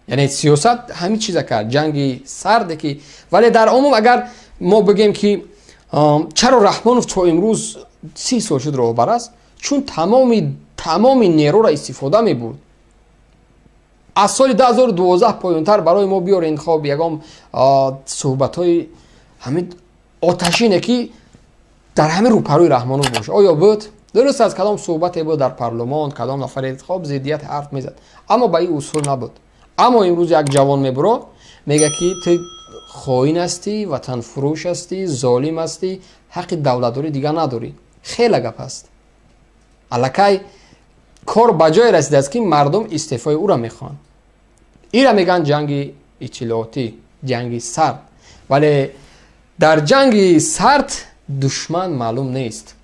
یعنی سیاست همین چیزا کرد، جنگی سرد که. ولی در عموم اگر ما بگیم که چرا رحمانوف تا امروز 30 سال شد راهبر است، چون تمام نیرو را استفاده می بود. از سال 2012 پایانتر برای ما بیارین خواب یکم صحبت های همین آتشینه که در همین روپروی رحمانوف باشه. آیا بود؟ درست از کدام صحبت بود در پارلمان، کدام نفر خواب زیدیت حرف میزد، اما به این اصول نبود. اما امروز یک جوان میبره میگه که تو خائن هستی، وطن فروش هستی، ظالم هستی، حق دولتداری دیگه نداری. خیلی گپ است. الکی کار بجای رسیده است که مردم استعفای او را میخوان. این را میگن جنگ اطلاعاتی، جنگ سرد. ولی در جنگ سرد دشمن معلوم نیست.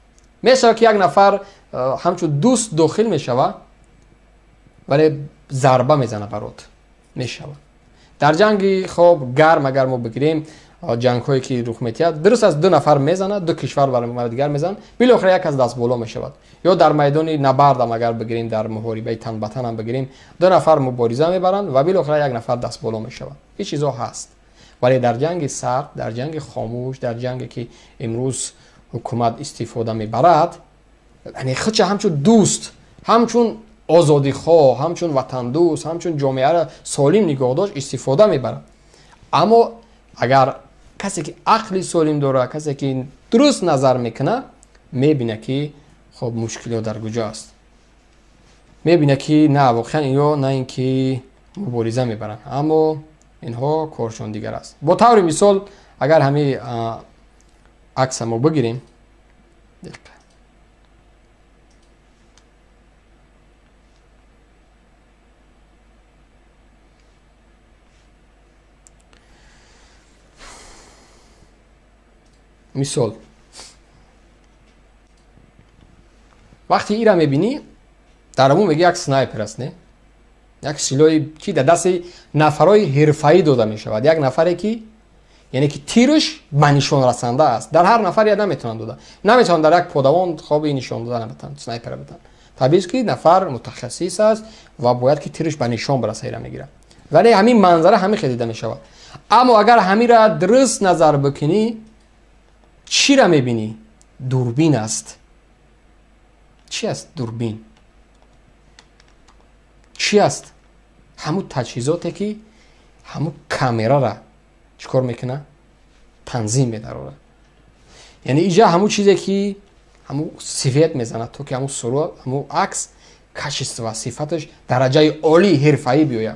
میشه که یک نفر همچون دوست داخل میشوه ولی ضربه میزنه برات میشوه. در جنگ خوب گرم اگر ما بگیریم جنگ هایی که رخ میتید، درست از 2 نفر میزنه، 2 کشور برای دیگر میزنن، بالاخره یک از دست بالا میشود. یا در میدان نبرد هم اگر بگیریم، در محاربه تن به تن هم بگیریم، 2 نفر مبارزه میبرند و بالاخره یک نفر دست بالا میشود. این چیزا هست. ولی در جنگ سرد، در جنگ خاموش، در جنگی که امروز حکومت استفاده میبرد، یعنی خودش همچون دوست، همچون آزادی خواه، همچون وطن دوست، همچون جامعه را سالم نگاه داشت استفاده میبره. اما اگر کسی که عقل سالم داره، کسی که درست نظر میکنه، میبینه که خب مشکلی در کجا است. میبینه که نه واقعا اینا نه اینکه مبارزه میبرن، اما اینها کارشون دیگر است. با طور مثال اگر همین عکس ما بگیریم، مثال وقتی این را میبینی در عموم میگه یک سنایپر است، نه؟ یک سلاحی که در دست نفرای حرفه‌ای داده میشود. یک نفری که یعنی که تیرش به نشان رسنده است. در هر نفری نمیتونن داده، نمیتونن در یک پادوان خواب نشان دادن بتن، سنایپر بتن. طبیعی است که نفر متخصص است و باید که تیرش به نشان برسه را میگیره. ولی همین منظره همین خیلی دیده میشود. اما اگر همین را درست نظر بکنی، چی را میبینی؟ دوربین است. چی است دوربین؟ چی است؟ همون تجهیزاتی که همون کامera را چیکار میکنه؟ تنظیم میده. یعنی اینجا همون چیزی که همون صفت میزنه تو که همون صورت، همون عکس کشش و صفتش درجه عالی حرفه‌ای بیاید.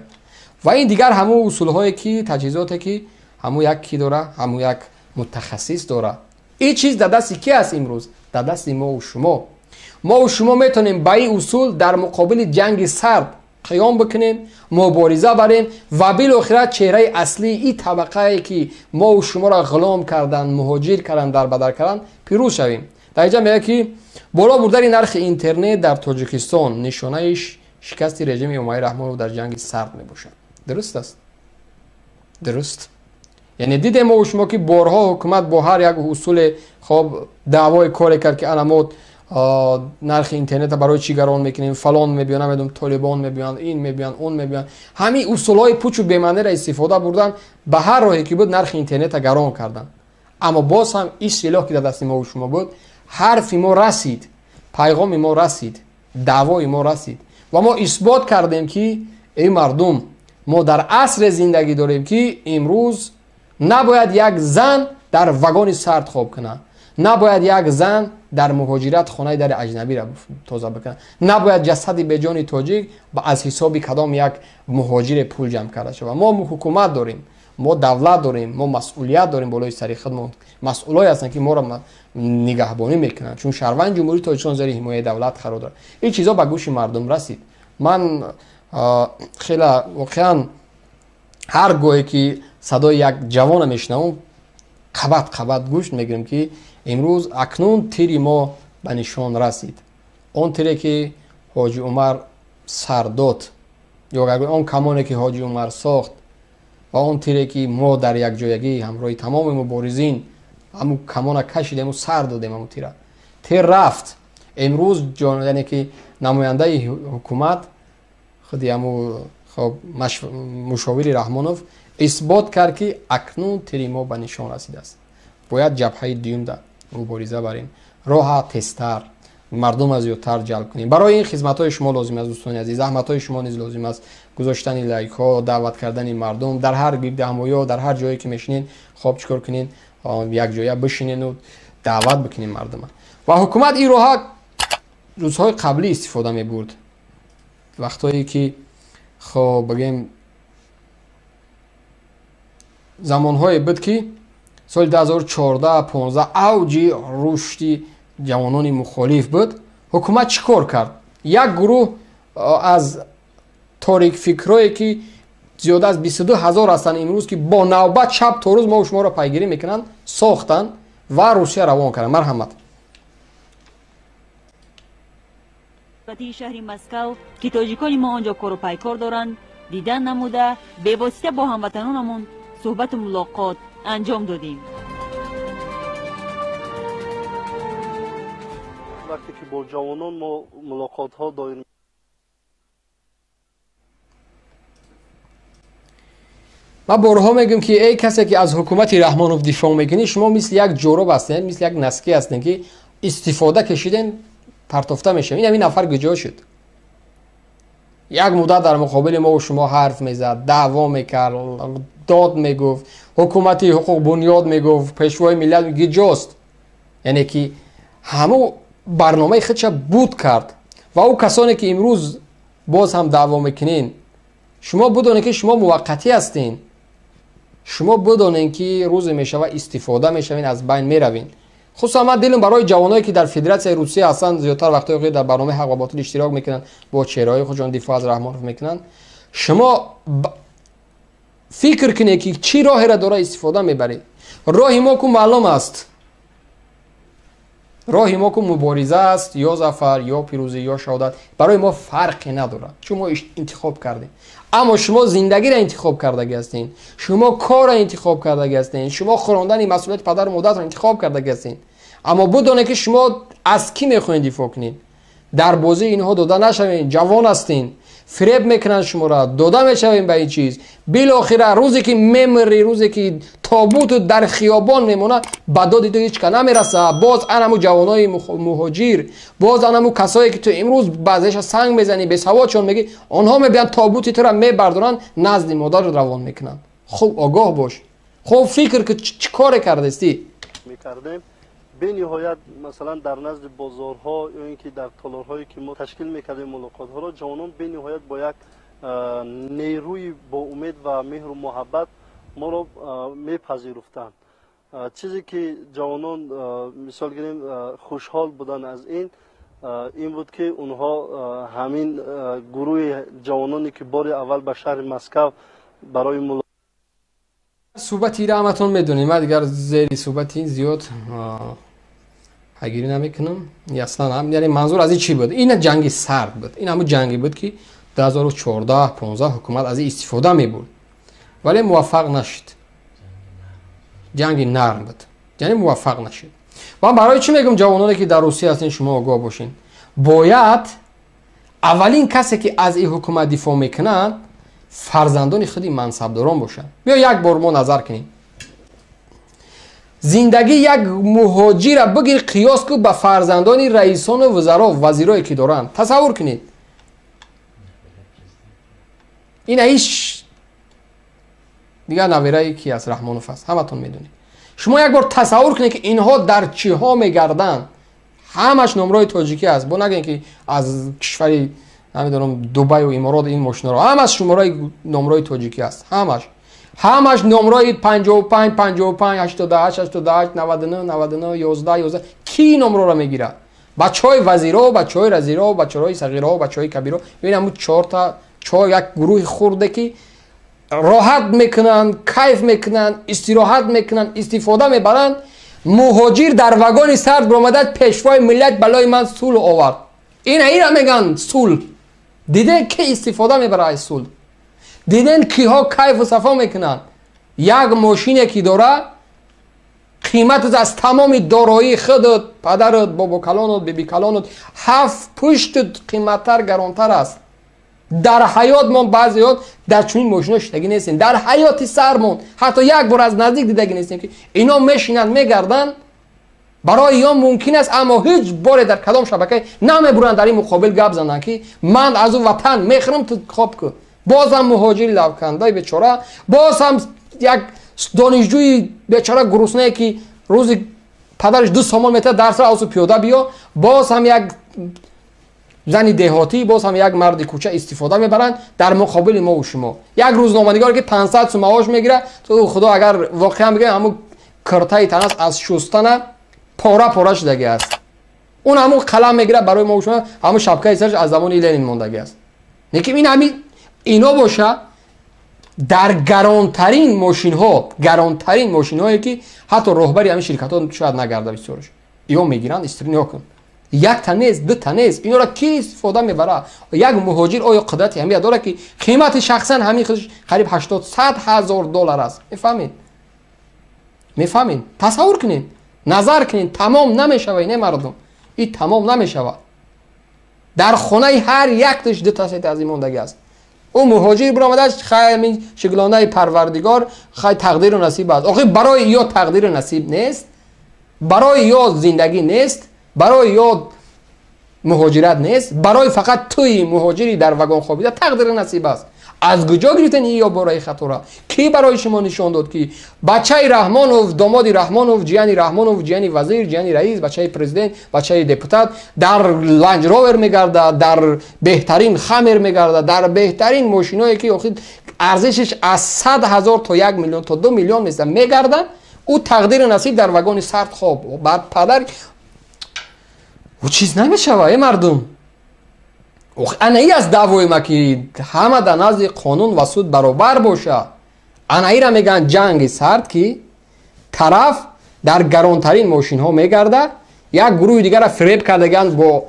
و این دیگر همون اصول هایی که تجهیزاتی که همون یک کی داره، همون یک متخصص داره. این چیز در دست کی است امروز؟ در دست ما و شما. ما و شما میتونیم با این اصول در مقابل جنگ سرد قیام بکنیم، مبارزه بریم و بالاخره چهره اصلی این طبقه ای که ما و شما را غلام کردن، مهاجر کردن، در بدر کردن، پیروز شویم. در اینجا میگه که بالا بردن نرخ اینترنت در تاجیکستان نشانه شکست رژیم امامی رحمانوف در جنگ سرد میباشد. درست است؟ درست. یعنی دیدیم ما و شما که بارها حکومت با هر یک اصول خب دعوای کاری کرد که انا نرخ اینترنت برای چی گران میکنیم، فلان میبیان، نمیدونم طالبان میبیان، این میبیان، اون میبیان، همین اصولای پوچ و بی‌معنی را استفاده بردن، به هر راهی که بود نرخ اینترنت گران کردن. اما باز هم این سلاح که در دست ما و شما بود، حرف ما رسید، پیغام ما رسید، دعوای ما رسید و ما اثبات کردیم که ای مردم، ما در عصر زندگی داریم که امروز نباید یک زن در واگن سرد خواب کنه، نباید یک زن در مهاجرت خانه در اجنبی را تازه بکنه، نباید جسدی به جان تاجیک از حساب کدام یک مهاجر پول جمع کرده شود. ما حکومت داریم، ما دولت داریم، ما مسئولیت داریم بالای سر خودمون. مسئولای هستن که ما را نگهبانی میکنن، چون شهروند جمهوری تاجیکستان زیر حمایت دولت قرار داره. این چیزا به گوش مردم رسید. من خیلی واقعا هر گاهی که صدای یک جوان میشنوم قبط گوش میگیرم که امروز اکنون تیری ما به نشان رسید. اون تیری که حاجی عمر سر داد، یا اون کمانی که حاجی عمر ساخت و اون تیری که ما در یک جایگی همراه تمام مبارزین همون کمان کشیدیم و سر دادیم، همون تیر رفت. امروز یعنی که نماینده حکومت خودی همون خب مشاور رحمانوف اثبات کرد که اکنون تیر ما به نشان رسیده است. باید جبهه دوم در مبارزه بریم، راه تستر، مردم از زیادتر جلب کنیم. برای این خدمت های شما لازم است دوستان عزیز، زحمت های شما نیز لازم است، گذاشتن لایک ها، دعوت کردن مردم در هر گفتگو، در هر جایی که میشینین خب چیکار کنین، یک جایی بشینین و دعوت بکنین مردم. و حکومت این راه روزهای قبلی استفاده می‌برد، وقتایی که خب بگیم زمانهای بود که سال 2014 15 اوج رشد جوانان مخالف بود، حکومت چیکار کرد؟ یک گروه از تاریک فکرایی که زیاده از 22,000 هستن امروز که با نوبت شب تا روز ما و شما را پیگیری میکنن، ساختن و روسیه روان کردن. مرحمت. شهر مسکو که تاجیکان ما آنجا کار و پیکار دارند دیدن نموده به واسطه با هموطنانمون صحبت و ملاقات انجام دادیم. وقتی که با جوانان ما ملاقات ها داریم، ما بارها میگم که ای کسی که از حکومت رحمانوف دفاع میکنی، شما مثل یک جوراب هستین، مثل یک نسکی هستین که استفاده کشیدن پرتافته میشه. این نفر گجا شد، یک مدت در مقابل ما و شما حرف میزد، دعوا میکرد، داد میگفت، حکومتی حقوق بنیاد میگفت، پیشوای ملت گجاست. یعنی که همه برنامه خودش بود کرد. و او کسانی که امروز باز هم دعوا میکنین، شما بدونید که شما موقتی هستین، شما بدونید که روز میشه و استفاده میشوین، از بین میروین. خصوصا من دلم برای جوانایی که در فدراسیون روسیه هستن، زیادتر وقتایی در برنامه حق و باطل اشتراک میکنن، با چهره‌های خودشون دفاع از رحمانوف میکنن. شما فکر کنید که چی راهی را داره استفاده میبرید. راه ما کو معلوم است، راه ما کو مبارزه است، یا ظفر یا پیروزی یا شهادت، برای ما فرقی نداره چون ما انتخاب کردیم. اما شما زندگی را انتخاب کرده هستین، شما کار را انتخاب کرده هستین، شما خواندن مسئولیت پدر و مادر را انتخاب کرده هستین. اما بدونید که شما از کی میخواین دفاع کنین. در بازی اینها داده نشوین. جوان هستین، فریب میکنن شما را، داده میشوین به این چیز. بالاخره روزی که میمری، روزی که تابوت در خیابان میمونه، بدادی تو هیچ که نمیرسه. باز انمو جوانای مهاجر، باز انمو کسایی که تو امروز بعضیش سنگ میزنی به سوادشون میگی، آنها میبین تابوتی تو را میبردارن نزد مادر روان میکنن. خوب آگاه باش، خوب فکر که چی کار کرده استی میکردیم. به نهایت مثلا در نزد بازارها یا اینکه در تالارهایی که ما تشکیل میکردیم ملاقات ها را، جوانان به نهایت با یک نیروی با امید و مهر و محبت ما را میپذیرفتند. چیزی که جوانان مثال گیریم خوشحال بودن از این بود که اونها همین گروه جوانانی که بار اول به شهر مسکو برای ملاقات صحبتی را همتون میدونیم. من دیگر زیر صحبتی زیاد پیگیری نمیکنم. اصلا هم یعنی منظور از این چی بود؟ این جنگ سرد بود. این همون جنگی بود که 2014 15 حکومت از این استفاده میبرد ولی موفق نشد. جنگ نرم بود، یعنی موفق نشد. و برای چی میگم جوانانی که در روسیه هستین شما آگاه باشین. باید اولین کسی که از این حکومت دفاع میکنن فرزندان خودی منصبداران باشن. بیا یک بار ما نظر کنیم. زندگی یک مهاجر را بگیر قیاس کن با فرزندان رئیسان و وزرا و وزیرایی که دارن. تصور کنید. این هیچ دیگه نویرایی کی از رحمانوف است، همتون میدونید. شما یک بار تصور کنید که اینها در چی ها میگردن. همش نمرای تاجیکی است. با نگین که از کشوری نمیدونم دبی و امارات این ماشینا رو، همش نمرای تاجیکی است. همش نمرای 55 55 88 88 99 99 11 کی نمره را میگیره؟ بچهای وزیرا، بچهای رزیرا، بچهای صغیرا، بچهای کبیرا. ببینم اون 4 تا یک گروه خورده که راحت میکنن، کیف میکنن، استراحت میکنن، استفاده میبرن. مهاجر در وگان سرد برآمد، پیشوای ملت بلای من صلح آورد. این را میگن صلح. دیدن که استفاده میبره از صلح. دیدن کیها کیف و صفا میکنن. یک ماشینی که داره قیمت از تمام دارایی خودت، پدرت، بابا کلانت، بیبی کلانت 7 پشت قیمتتر گرانتر است. در حیات ما بعضیات در چنین ماشینا شدگی نیستیم، در حیات سرمون حتی یک بار از نزدیک دیدگی نیستیم که اینا میشینن میگردن. برای یا ممکن است اما هیچ بار در کدام شبکه نمیبرن در این مقابل گپ زنن که من از او وطن میخرم تو خواب که باز هم مهاجر لوکنده بیچاره، باز هم یک دانشجوی بیچاره گرسنه که روزی پدرش 2 سامان میته درس را از پیاده بیا، باز هم یک زنی دهاتی، باز هم یک مرد کوچه استفاده میبرن در مقابل ما و شما. یک روزنامه‌نگار که 500 سوم معاش میگیره، تو خدا اگر واقعا میگه همون کرتای تنس از شستن پاره شدگی است، اون همون قلم میگیره برای ما و شما، همون شبکه سرش از زمان لنین موندگی است. نکه این همین اینا باشه در گرانترین ماشین هایی که حتی رهبری همین شرکت ها شاید نگرده بسیارش اینا میگیرن استرینیا کن. یک تنیز 2 تنیز اینا را کی استفاده میبره؟ یک مهاجر آیا قدرتی همی داره که قیمت شخصا همین خودش قریب 80-100 هزار دلار است؟ میفهمین؟ تصور کنین، نظر کنین، تمام نمیشوه این مردم، این تمام نمیشوه. در خانه هر یک تش 2 تا 3 تا از این موندگی است. او مهاجر برآمدش خیلی شگلانه پروردگار خیلی تقدیر و نصیب است. آخه برای یا تقدیر و نصیب نیست، برای یا زندگی نیست، برای یا مهاجرت نیست، برای فقط توی مهاجری در وگان خوابیده تقدیر و نصیب است. از کجا گرفتن این یا برای خطورا؟ کی برای شما نشان داد که بچه رحمانوف، داماد رحمانوف، جیانی رحمانوف، جیانی وزیر، جیانی رئیس، بچه پرزیدنت، بچه دپوتات در لنج روور میگرده، در بهترین خمر میگرده، در بهترین ماشینایی که ارزشش از 100,000 تا 1 میلیون تا 2 میلیون میشه میگردن، او تقدیر نصیب در وگان سرد خواب بعد پدر او چیز نمیشه مردم. انایی از دعوای ما که همه در نزد قانون و سود برابر باشه. انایی را میگن جنگ سرد که طرف در گرانترین ماشین ها میگرده، یک گروه دیگر را فریب کردگن با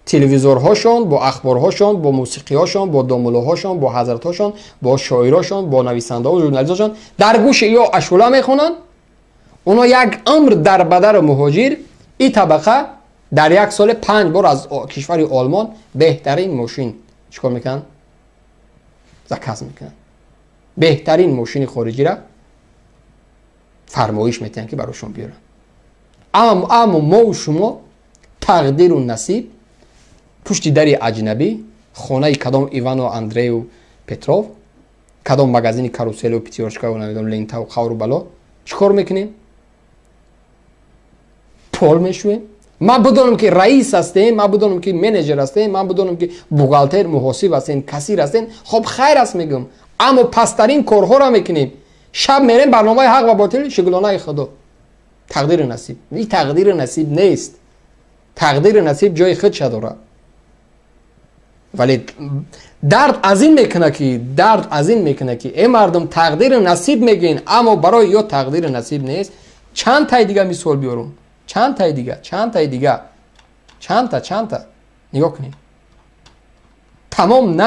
تلویزورهاشون، با اخبارهاشون، با موسیقیهاشون، با داملوهاشون، با حضرتاشون، با شاعراشون، با نویسنده و ژورنالیستاشون در گوش یا اشولا میخونن. اونا یک امر در بدر مهاجر این طبقه در 1 سال 5 بار از کشور آلمان بهترین ماشین چیکار میکنن؟ زکاز میکنن. بهترین ماشین خارجی را فرمایش میتن که براشون بیارن. اما ما و شما تقدیر و نصیب پشت در اجنبی، خانه کدام ایوان و اندری و پتروف، کدام مگزین کاروسل و پیتیورشکا و نمیدونم لینتا و خور و بلا چیکار میکنیم؟ پول میشویم. من بدونم که رئیس هستیم، من بدونم که منیجر هستیم، من بدونم که بوغالتر، محاسب هستیم، کاسیر هستیم، خب خیر است میگم. اما پسترین کارها را میکنیم. شب میریم برنامه حق و باطل شگلانه خدا. تقدیر نصیب. این تقدیر نصیب نیست. تقدیر نصیب جای خودش داره. ولی درد از این میکنه که این مردم تقدیر نصیب میگین اما برای یا تقدیر نصیب نیست. چند تا دیگه مثال بیارم. چند تا نگاه کنید. تمام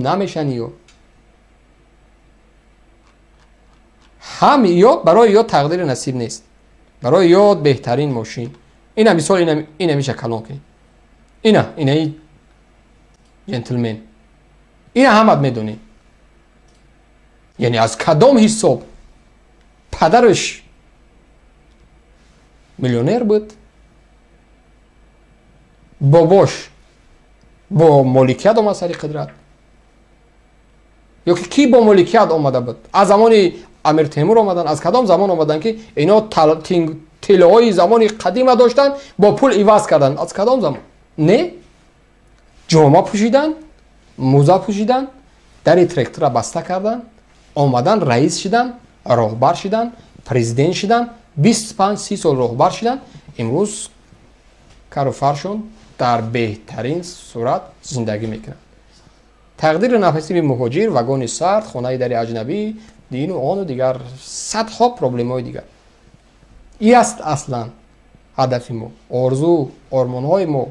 نمیشن یا هم یا برای یا تقدیر نصیب نیست، برای یا بهترین ماشین. این مثال این میشه کلام کنید. این جنتلمن این همت میدونی، یعنی از کدام حساب پدرش میلیونر بود، باباش با مالکیت اومد سری قدرت، یا که کی با مالکیت اومده بود؟ از زمان امیر تیمور اومدن، از کدام زمان اومدن که اینا تله های زمان قدیم داشتن با پول عوض کردن؟ از کدام زمان؟ نه، جامعه پوشیدن، موزه پوشیدن، در ترکتور را بسته کردن، اومدن رئیس شدن، راهبر شدن، پرزیدنت شدن، 25-30 سال راهبر شدن. امروز کار و فرشون در بهترین صورت زندگی میکنن. تقدیر ناپذیر مهاجر، وگان سرد، خانه در اجنبی، دین و آن و دیگر صدها پروبلم های دیگر. این است اصلا هدف ما، آرزو آرمان های ما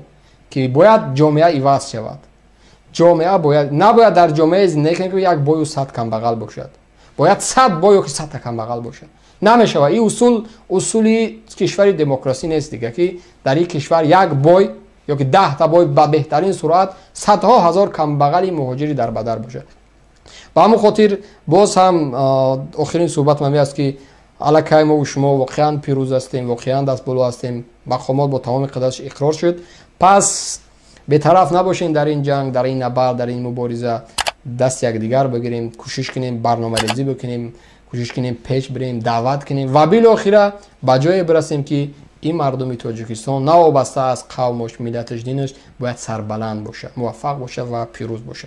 که باید جامعه عوض شود. جامعه نباید در جامعه زندگی کنیم که یک بای و 100 کم بغل باشد. باید 100 بای و 100 کم بغل باشد. نمیشه. این اصولی کشور دموکراسی نیست دیگه که در این کشور یک بای یا که 10 تا باید با بهترین سرعت صدها هزار کمبغل مهاجری در بدر باشه. با همون خاطر باز هم آخرین صحبت من است که الکی ما و شما واقعا پیروز هستیم، واقعا دست بالا هستیم، مقامات با تمام قدرتش اقرار شد. پس به طرف نباشین در این جنگ، در این نبرد، در این مبارزه. دست یک دیگر بگیریم، کوشش کنیم، برنامه‌ریزی بکنیم، کوشش کنیم پیش بریم، دعوت کنیم و بالاخره به جای برسیم که این مردم تاجیکستان نه وابسته از قومش، ملتش، دینش باید سربلند باشه، موفق باشه و پیروز باشه.